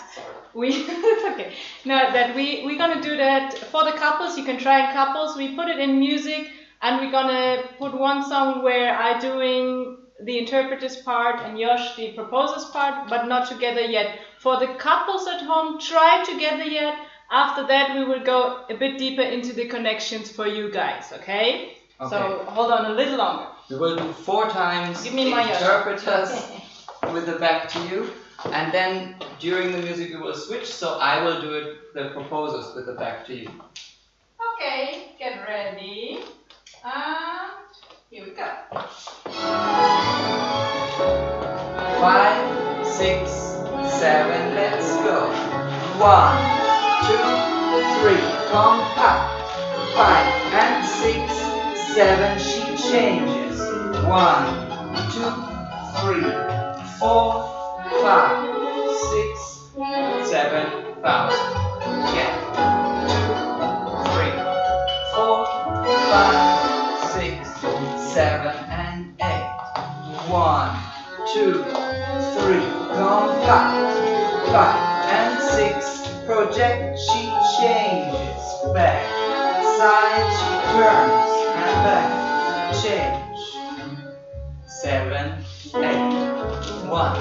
it's okay. No, that we're gonna do that for the couples. You can try in couples. We put it in music, and we're gonna put one song where I'm doing the interpreter's part and Josh the proposer's part, but not together yet. For the couples at home, try together yet. After that, we will go a bit deeper into the connections for you guys, okay? So hold on a little longer. We will do 4 times Give me my interpreters with the back to you, and then during the music we will switch, so I will do it, the proposers with the back to you. Okay, get ready. And here we go. 5, 6, 7, let's go. 1, 2, 3, compact. 5 and 6, 7, she changes. 1, 2, 3, 4, 5, 6, 7, thousand. Again. 2, 3, 4, 5, 6, 7, and 8. 1, 2, 3, compact. 5 and 6, project, she changes. Back, side, she turns, and back, change. 7, 8. 1,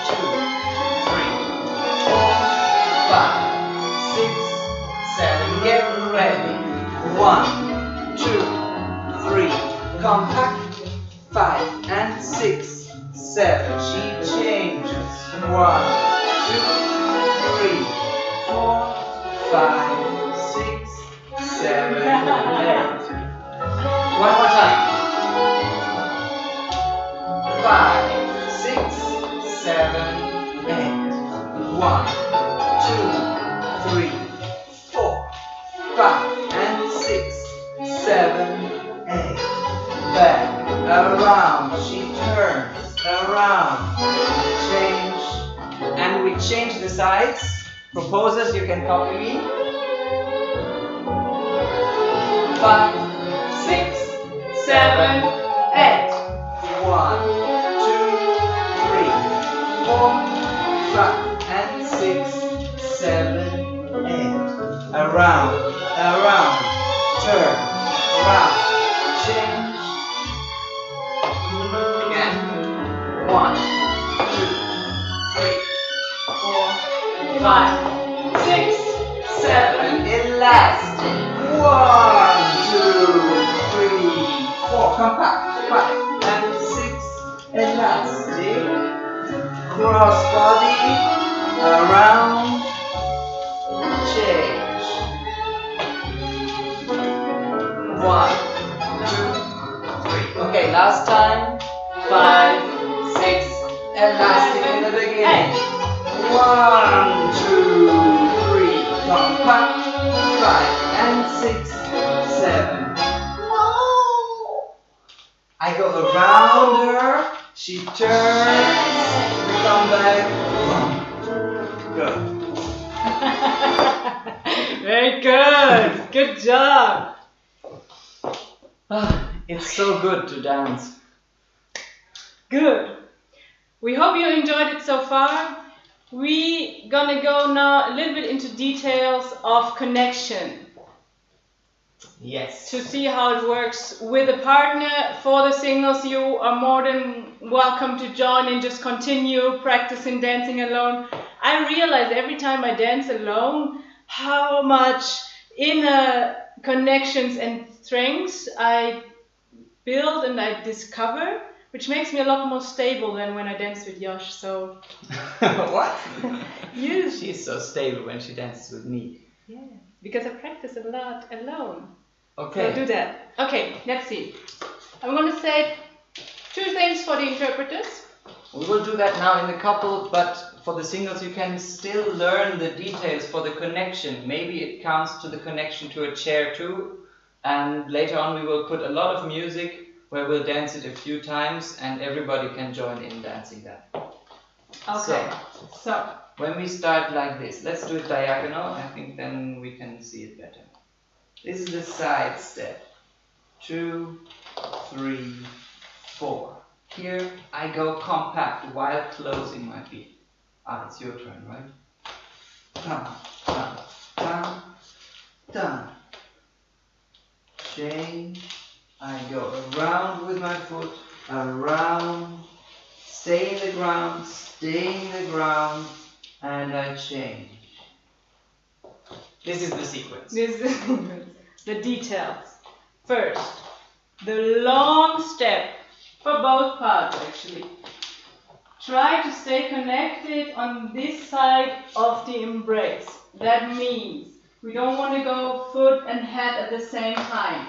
2, 3, 4, 5, 6, 7. Get ready. 1, 2, 3, compact. 5 and 6, 7. She changes. 1, 2, 3, 4, 5, 6, 7, 8. One more time. 5, 6, 7, 8. 1, 2, 3, 4, 5 and 6, 7, 8. Back, around, she turns, around, change, and we change the sides. Proposers, you can copy me. 5, 6, 7, 8. 1, 2, 3, 4, 5 and 6, 7, 8. Around, around, turn, around, change. Again. 1, 2, 3, 4, 5, 6, 7. 1, 2, 3, 4. Compact. 5 and 6. Elastic. Cross body. Around. Change. 1, 2, 3. Okay, last time. 5, 6. Elastic in the beginning. 1, 2, 3. Compact. 5 and 6, 7. I go around her. She turns. We come back. Good. Very good. Good job. It's so good to dance. Good. We hope you enjoyed it so far. We're gonna go now a little bit into details of connection. Yes. To see how it works with a partner. For the singles, you are more than welcome to join and just continue practicing dancing alone. I realize every time I dance alone how much inner connections and strengths I build and I discover, which makes me a lot more stable than when I dance with Josh. So What? Yes. She's so stable when she dances with me. Yeah, because I practice a lot alone. Okay. So do that. Okay, let's see. I'm going to say 2 things for the interpreters. We will do that now in a couple, but for the singles you can still learn the details for the connection. Maybe it counts to the connection to a chair too. And later on we will put a lot of music where we'll dance it a few times and everybody can join in dancing that. Okay, so when we start like this, let's do it diagonal. I think then we can see it better. This is the side step. 2, 3, 4. Here I go compact while closing my feet. It's your turn, right? Down, down, down, down. Change. I go around with my foot, around, stay in the ground, and I change. This is the sequence. This is the details. First, the long step for both parts actually. Try to stay connected on this side of the embrace. That means we don't want to go foot and head at the same time.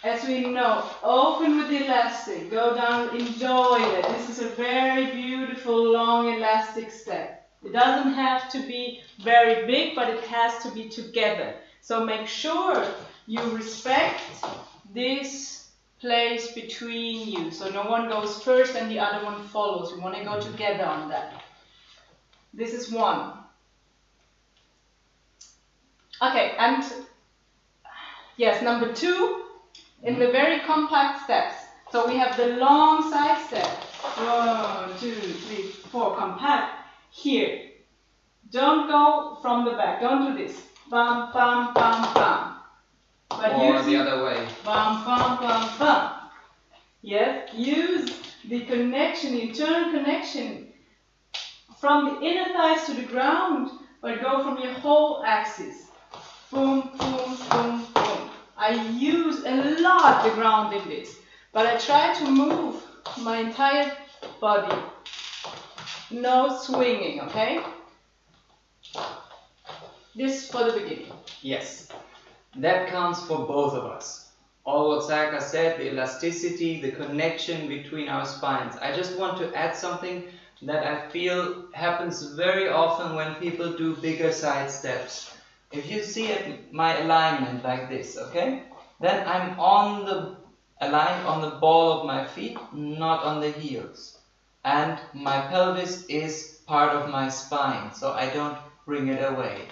As we know, open with the elastic, go down, enjoy it. This is a very beautiful long elastic step. It doesn't have to be very big, but it has to be together. So make sure you respect this place between you. So no one goes first and the other one follows. We want to go together on that. This is 1. Okay, and yes, number 2, in the very compact steps. So we have the long side step. 1, 2, 3, 4, compact. Here. Don't go from the back. Don't do this. Bam, bam, bam, bam. But or the other way. Bam, bam, bam, bam. Yes, use the connection, the internal connection from the inner thighs to the ground, but go from your whole axis. Boom, boom, boom, boom. I use a lot the ground in this, but I try to move my entire body. No swinging, okay? This for the beginning. Yes. That counts for both of us. All what Sayaka said, the elasticity, the connection between our spines. I just want to add something that I feel happens very often when people do bigger side steps. If you see my alignment like this, okay? Then I'm aligned on the ball of my feet, not on the heels. And my pelvis is part of my spine, so I don't bring it away.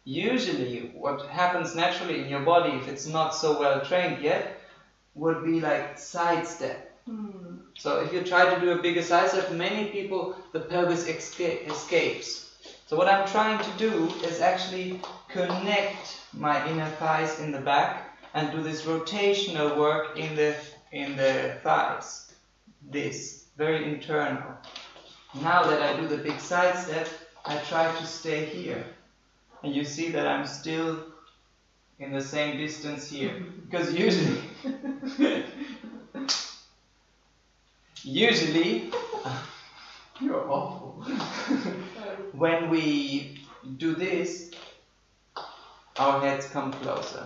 Usually, what happens naturally in your body, if it's not so well trained yet, would be like side step. So if you try to do a bigger side step, many people, the pelvis escapes. So what I'm trying to do is actually connect my inner thighs in the back and do this rotational work in the thighs. This, very internal. Now that I do the big side step, I try to stay here. And you see that I'm still in the same distance here. Because usually, you're awful. When we do this, our heads come closer.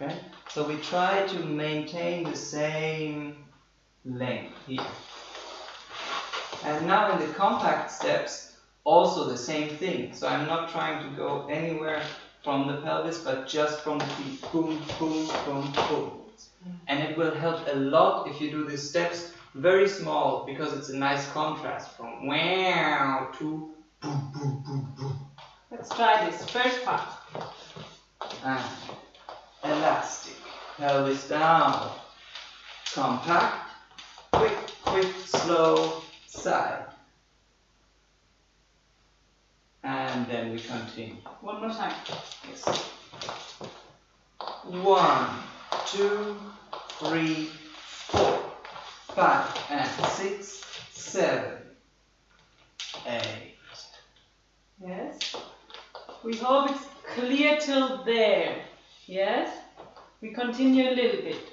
Okay? So we try to maintain the same length here. And now in the compact steps, also the same thing. So I'm not trying to go anywhere from the pelvis, but just from the feet. Boom, boom, boom, boom. And it will help a lot if you do these steps very small, because it's a nice contrast from wow to boom, boom, boom, boom. Let's try this first part. And elastic, pelvis down, compact, quick, quick, slow, side. And then we continue. One more time. Yes. 1, 2, 3, 4, 5, and 6, 7, 8. Yes. We hope it's clear till there. Yes. We continue a little bit.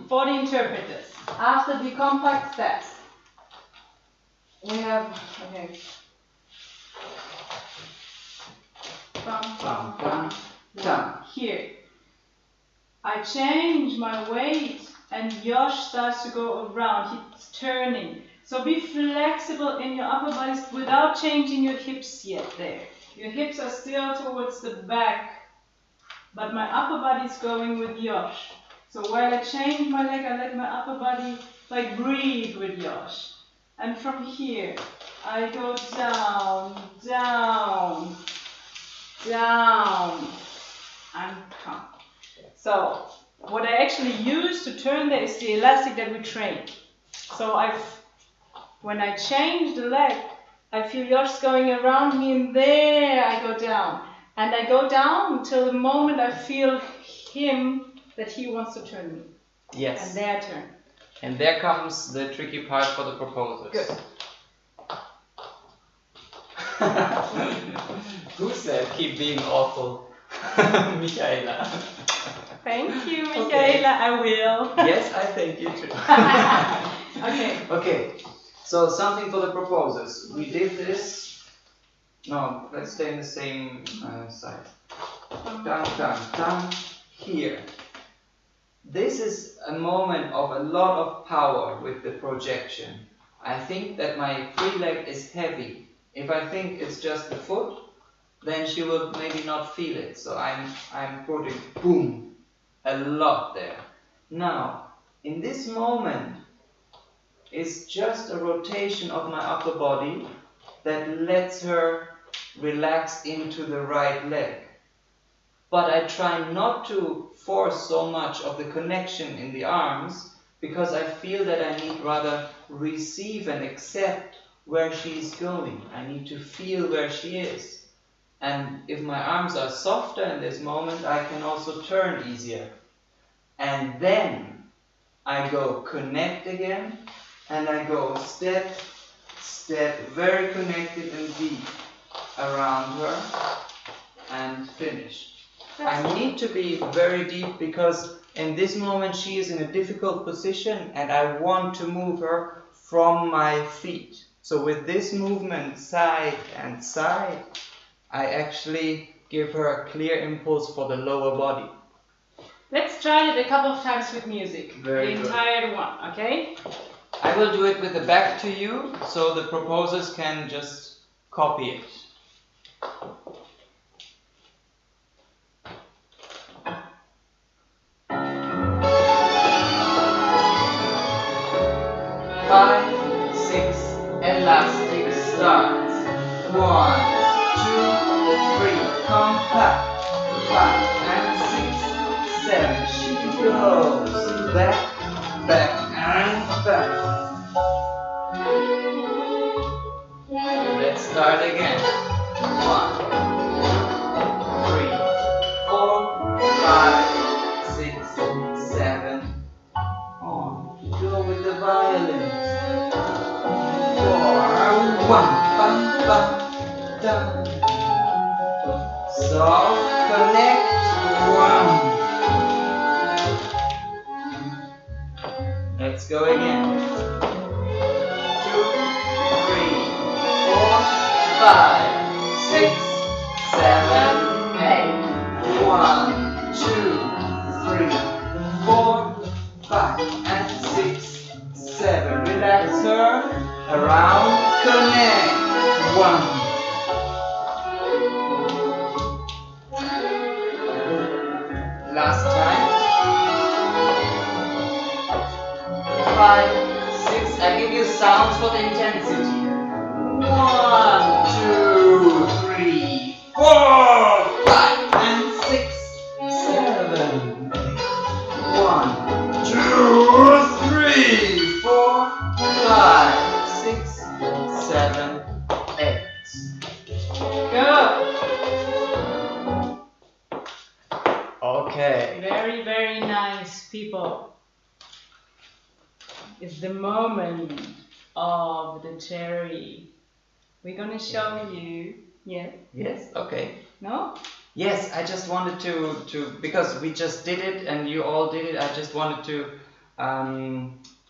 For the interpreters, after the compact steps, we have bum, bum, bum. Here, I change my weight and Josh starts to go around. He's turning. So be flexible in your upper bodies without changing your hips yet there. Your hips are still towards the back, but my upper body is going with Josh. So while I change my leg, I let my upper body like breathe with Josh. And from here, I go down, down, down, and come. So what I actually use to turn there is the elastic that we trained. So when I change the leg, I feel Josh going around me, and there I go down. And I go down until the moment I feel him that he wants to turn me. Yes. And there I turn. And there comes the tricky part for the proposers. Good. Who said keep being awful? Michaela. Thank you, Michaela. Okay. I will. Yes, I thank you too. Okay. Okay. So something for the proposers. We did this. No, let's stay in the same side. Down, down, down. Here. This is a moment of a lot of power with the projection. I think that my free leg is heavy. If I think it's just the foot, then she will maybe not feel it. So I'm putting boom a lot there. Now, in this moment, it's just a rotation of my upper body that lets her relax into the right leg. But I try not to force so much of the connection in the arms, because I feel that I need rather receive and accept where she is going. I need to feel where she is. And if my arms are softer in this moment, I can also turn easier. And then I go connect again, and I go step, step, very connected and deep around her, and finish. I need to be very deep, because in this moment she is in a difficult position and I want to move her from my feet. So with this movement side and side, I actually give her a clear impulse for the lower body. Let's try it a couple of times with music. Very the good. entire one, okay? I will do it with the back to you, so the proposers can just copy it. Five, 6, elastic starts. 1, 2, 3, compact. 5 and 6, 7. She goes back, back and back. Let's start again. 1, 3, 4, 5, 6, 7. On. Go with the violins. 4, 1, bum, bum, dum. Soft connect. 1. Let's go again. 2, 3, 4, 5, 6, 7, 8. 1, 2, 3, 4, 5, and 6, 7. Relax her. Around, connect. 1. Last time. 5, 6. I give you sounds for the intensity. 1, 2, 3, 4, 5, and 6, 7, 8. 1, 2, 3, 4, 5, 6, 7, 8. Good. Okay. Very, very nice, people. It's the moment of the cherry. We're gonna show you. Yeah. Yes. Okay. No? Yes, I just wanted to because we just did it and you all did it. I just wanted to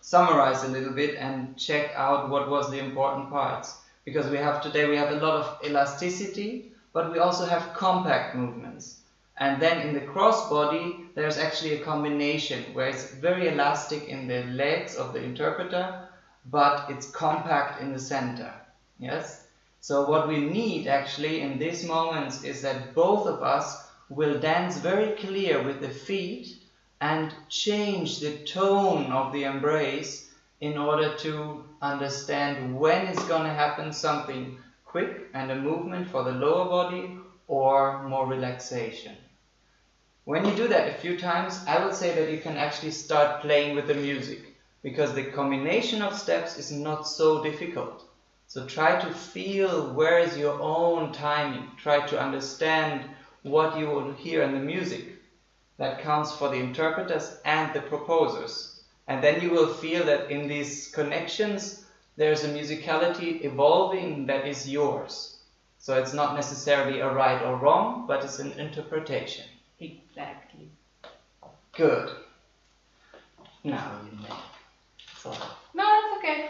summarize a little bit and check out what was the important parts. Because today we have a lot of elasticity, but we also have compact movements. And then in the cross body, there's actually a combination where it's very elastic in the legs of the interpreter, but it's compact in the center. Yes? So what we need actually in these moments is that both of us will dance very clear with the feet and change the tone of the embrace in order to understand when it's going to happen something quick and a movement for the lower body or more relaxation. When you do that a few times, I would say that you can actually start playing with the music because the combination of steps is not so difficult. So try to feel where is your own timing. Try to understand what you will hear in the music. That counts for the interpreters and the proposers. And then you will feel that in these connections, there's a musicality evolving that is yours. So it's not necessarily a right or wrong, but it's an interpretation. Exactly. Good. Now you know. So. No, it's okay.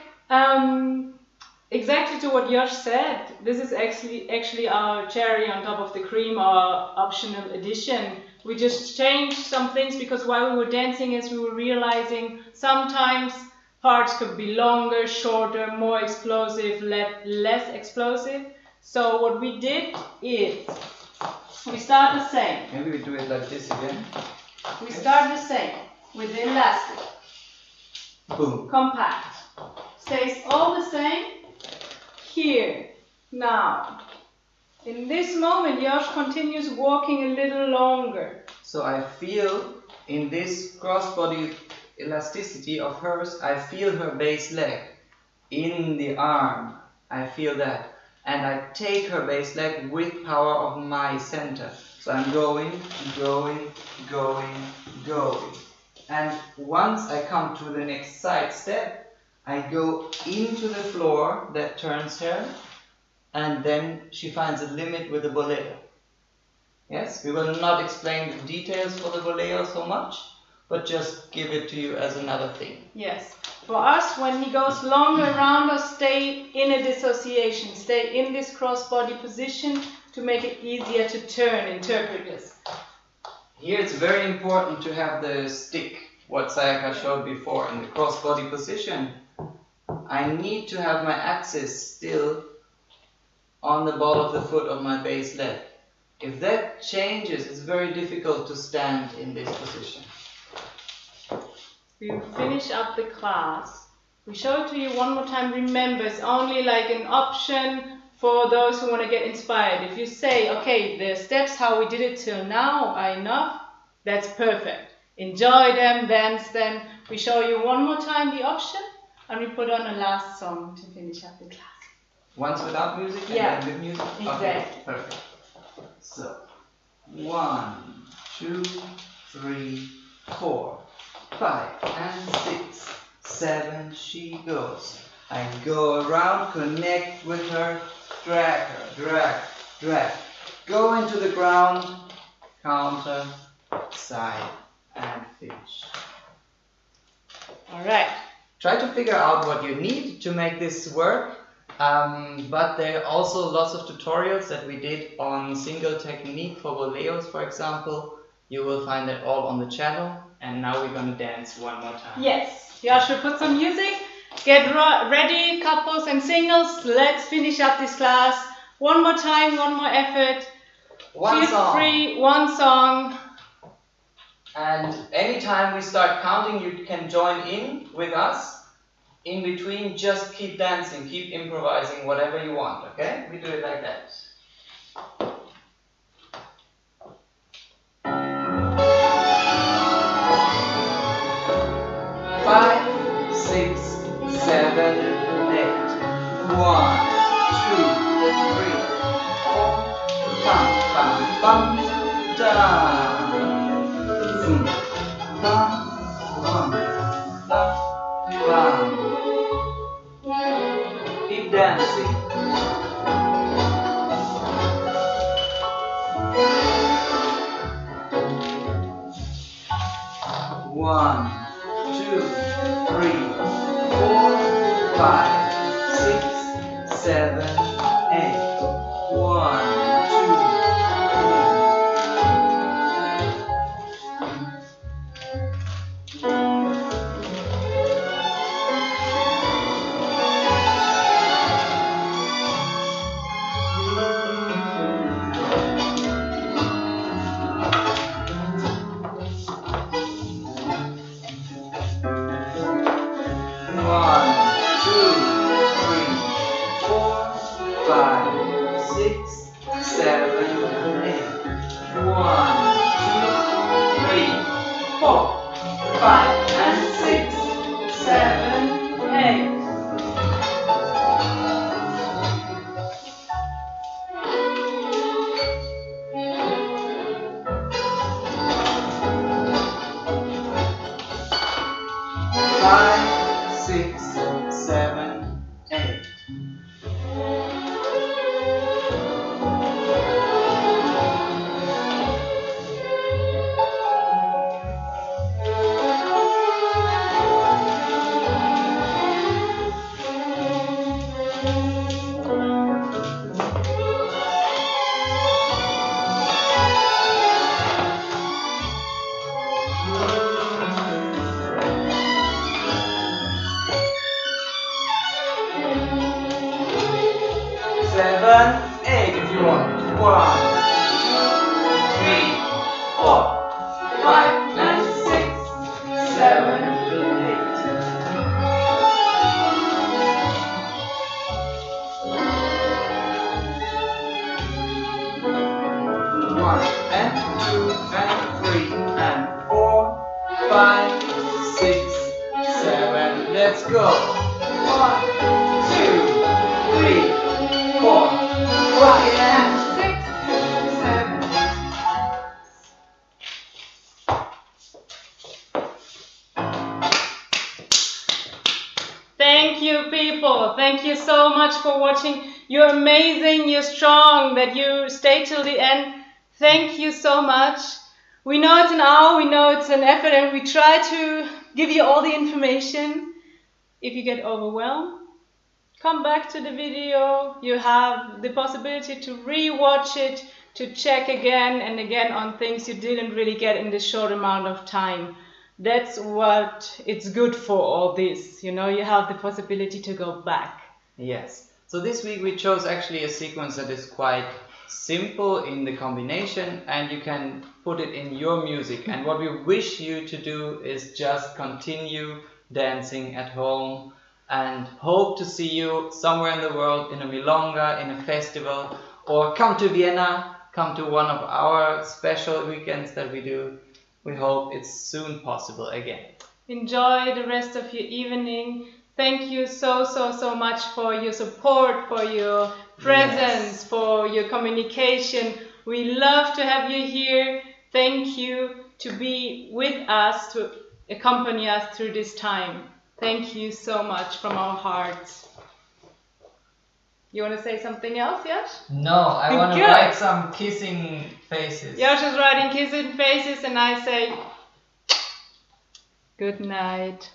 Exactly to what Josh said, this is actually our cherry on top of the cream, our optional addition. We just changed some things because while we were dancing, as we were realizing, sometimes parts could be longer, shorter, more explosive, less explosive. So what we did is, we start the same. Maybe we do it like this again. We start the same with the elastic. Boom. Compact. Stays all the same. Here. Now. In this moment, Josh continues walking a little longer. So I feel in this cross-body elasticity of hers, I feel her base leg in the arm. I feel that. And I take her base leg with power of my center. So I'm going. And once I come to the next side step, I go into the floor that turns her, and then she finds a limit with the bolero. Yes, we will not explain the details for the bolero so much, but just give it to you as another thing. Yes. For us, when he goes longer around us, stay in a dissociation. Stay in this cross-body position to make it easier to turn interpreters. Here it's very important to have the stick, what Sayaka showed before, in the cross-body position. I need to have my axis still on the ball of the foot of my base leg. If that changes, it's very difficult to stand in this position. We will finish up the class. We show it to you one more time. Remember, it's only like an option for those who want to get inspired. If you say, okay, the steps how we did it till now are enough, that's perfect. Enjoy them, dance them. We show you one more time the option, and we put on a last song to finish up the class. Once without music and then with music? Exactly. Okay, perfect. So, 1, 2, 3, 4, 5, and 6, 7, she goes. I go around, connect with her, drag her, drag. Go into the ground, counter, side, and finish. All right. try to figure out what you need to make this work. But there are also lots of tutorials that we did on single technique for Boleos, for example. You will find it all on the channel. And now we're going to dance one more time. Yes, Joscha, put some music. Get ready, couples and singles. Let's finish up this class. One more time, one more effort. Feel free, one song. And anytime we start counting, you can join in with us. In between, just keep dancing, keep improvising, whatever you want, okay? We do it like that. 5, 6, 7, 8. 1, 2, 3, 4. Bum, bum, bum, down. Bum, bum, bum. Keep dancing. One, 2, 3, 4, 5, 6, 7, 8. 1, thank you so much for watching. You're amazing, you're strong, that you stay till the end. Thank you so much. We know it's an hour, we know it's an effort, and we try to give you all the information. If you get overwhelmed, come back to the video. You have the possibility to re-watch it, to check again and again on things you didn't really get in this short amount of time. That's what it's good for, all this. You know, you have the possibility to go back. Yes. So this week we chose actually a sequence that is quite simple in the combination, and you can put it in your music. And what we wish you to do is just continue dancing at home, and hope to see you somewhere in the world, in a milonga, in a festival, or come to Vienna, come to one of our special weekends that we do. We hope it's soon possible again. Enjoy the rest of your evening. Thank you so much for your support, for your presence, for your communication. We love to have you here. Thank you to be with us, to accompany us through this time. Thank you so much from our hearts. You want to say something else, Yash? No, I want to write some kissing faces. Yash is writing kissing faces, and I say good night.